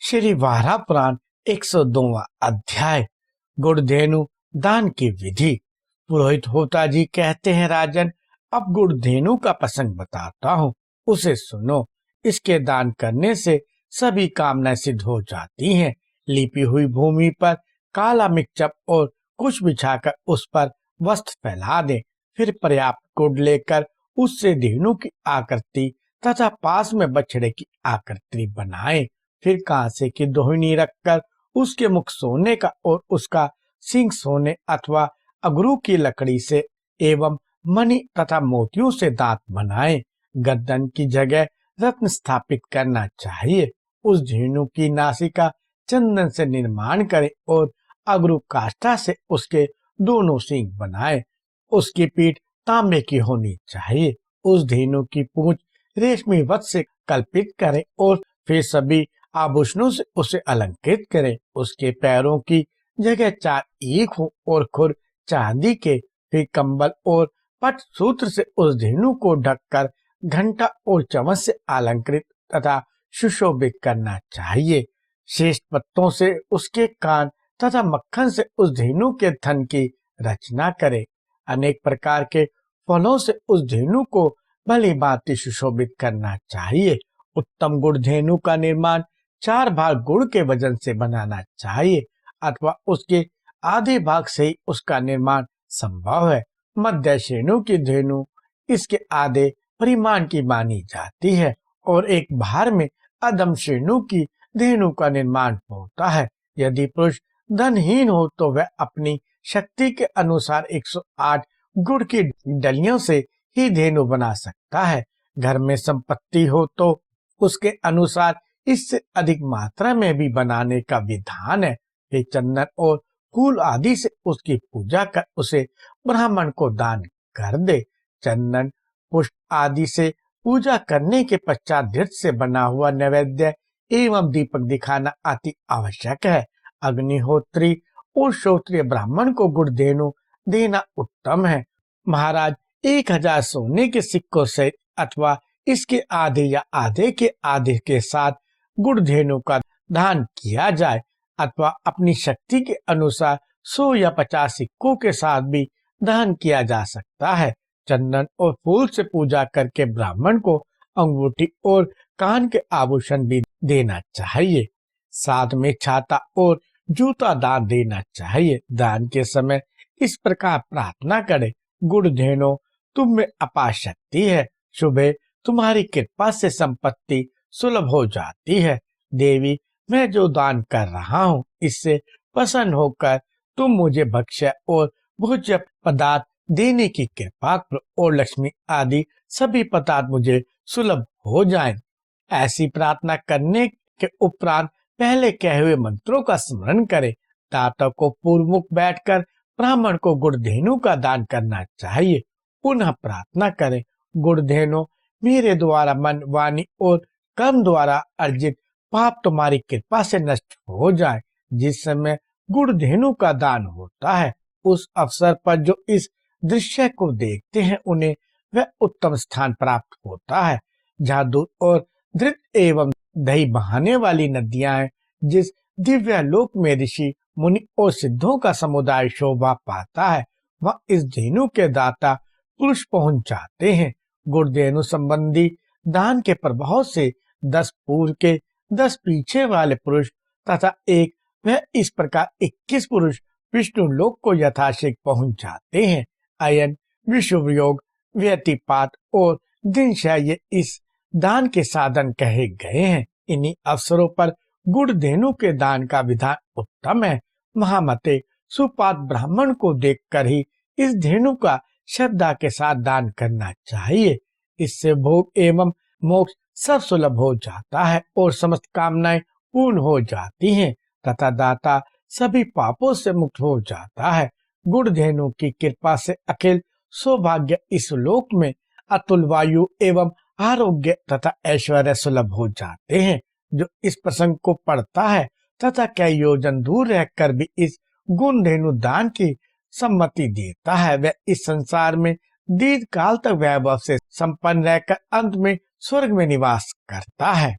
श्री वारा पुराण 102वां अध्याय गुड़धेनु दान की विधि। पुरोहित होता जी कहते हैं, राजन, अब गुड़धेनु का प्रसंग बताता हूँ, उसे सुनो। इसके दान करने से सभी कामनाएं सिद्ध हो जाती हैं। लिपी हुई भूमि पर काला मिक्चप और कुछ बिछाकर उस पर वस्त्र फैला दे। फिर पर्याप्त गुड़ लेकर उससे धेनु की आकृति तथा पास में बछड़े की आकृति बनाए। फिर कांसे की दोहिनी रखकर उसके मुख सोने का और उसका सींग सोने अथवा अगरू की लकड़ी से एवं मणि तथा मोतियों से दांत बनाए। गर्दन की जगह रत्न स्थापित करना चाहिए। उस धेनु की नासिका चंदन से निर्माण करे और अगरू काष्ठा से उसके दोनों सींग बनाए। उसकी पीठ तांबे की होनी चाहिए। उस धेनु की पूंछ रेशमी वत्स से कल्पित करें और फिर सभी आभूषणों से उसे अलंकृत करें। उसके पैरों की जगह 4 ईख हो और खुर चांदी के। फिर कंबल और पट सूत्र से उस धेनु को ढककर घंटा और चमच से अलंकृत तथा सुशोभित करना चाहिए। शेष पत्तों से उसके कान तथा मक्खन से उस धेनु के थन की रचना करे। अनेक प्रकार के फलों से उस धेनु को भली भांति सुशोभित करना चाहिए। उत्तम गुड़ धेनु का निर्माण 4 भाग गुड़ के वजन से बनाना चाहिए अथवा उसके आधे भाग से ही उसका निर्माण संभव है। मध्य श्रेणु की धेनु इसके आधे परिमाण की मानी जाती है और एक भार में अधम श्रेणु की धेनु का निर्माण होता है। यदि पुरुष धनहीन हो तो वह अपनी शक्ति के अनुसार 108 गुड़ की डलियों से ही धेनु बना सकता है। घर में संपत्ति हो तो उसके अनुसार इससे अधिक मात्रा में भी बनाने का विधान है। ये चंदन और फूल आदि से उसकी पूजा कर उसे ब्राह्मण को दान कर दे। चंदन पुष्प आदि से पूजा करने के पश्चात घृत से बना हुआ नैवेद्य एवं दीपक दिखाना अति आवश्यक है। अग्निहोत्री और श्रोत्रिय ब्राह्मण को गुड़ धेनु देना उत्तम है। महाराज, 1000 सोने के सिक्कों से अथवा इसके आधे या आधे के साथ गुड़ धेनु का दान किया जाए अथवा अपनी शक्ति के अनुसार 100 या 50 सिक्कों के साथ भी दान किया जा सकता है। चंदन और फूल से पूजा करके ब्राह्मण को अंगूठी और कान के आभूषण भी देना चाहिए। साथ में छाता और जूता दान देना चाहिए। दान के समय इस प्रकार प्रार्थना करे, गुड़ धेनु तुम में अपार शक्ति है। सुबह तुम्हारी कृपा से संपत्ति सुलभ हो जाती है। देवी, मैं जो दान कर रहा हूँ इससे प्रसन्न होकर तुम मुझे भक्ष्य और भोज्य पदार्थ देने की कृपा करो और लक्ष्मी आदि सभी पदार्थ मुझे सुलभ हो जाएं। ऐसी प्रार्थना करने के उपरांत पहले कहे हुए मंत्रों का स्मरण करें। दाता को पूर्वमुख बैठकर ब्राह्मण को गुड़ धेनु का दान करना चाहिए। पुनः प्रार्थना करें, गुड़ धेनु मेरे द्वारा मन, वाणी और कर्म द्वारा अर्जित पाप तुम्हारी कृपा से नष्ट हो जाए। जिस समय गुड़ धेनु का दान होता है उस अवसर पर जो इस दृश्य को देखते हैं उन्हें वह उत्तम स्थान प्राप्त होता है जहाँ दूध और घृत एवं दही बहाने वाली नदियां हैं। जिस दिव्य लोक में ऋषि मुनि और सिद्धों का समुदाय शोभा पाता है वह इस धेनु के दाता पुरुष पहुंच जाते हैं। गुड़ धेनु संबंधी दान के प्रभाव से 10 पूर्व के 10 पीछे वाले पुरुष तथा एक वह इस प्रकार 21 पुरुष विष्णु लोक को यथाशीघ्र पहुंच जाते हैं। अयन, विषुव योग, व्यतिपात और दिनशय इस दान के साधन कहे गए हैं। इन्हीं अवसरों पर गुड़ धेनु के दान का विधान उत्तम है। महामते, सुपात ब्राह्मण को देखकर ही इस धेनु का श्रद्धा के साथ दान करना चाहिए। इससे भोग एवं मोक्ष सब सुलभ हो जाता है और समस्त कामनाएं पूर्ण हो जाती हैं तथा दाता सभी पापों से मुक्त हो जाता है। गुड़ धेनु की कृपा से अखिल सौभाग्य इस लोक में अतुल वायु एवं आरोग्य तथा ऐश्वर्य सुलभ हो जाते हैं। जो इस प्रसंग को पढ़ता है तथा कई योजन दूर रहकर भी इस गुड़ धेनु दान की सम्मति देता है वह इस संसार में दीर्घ काल तक वैभव से संपन्न रहकर अंत में स्वर्ग में निवास करता है।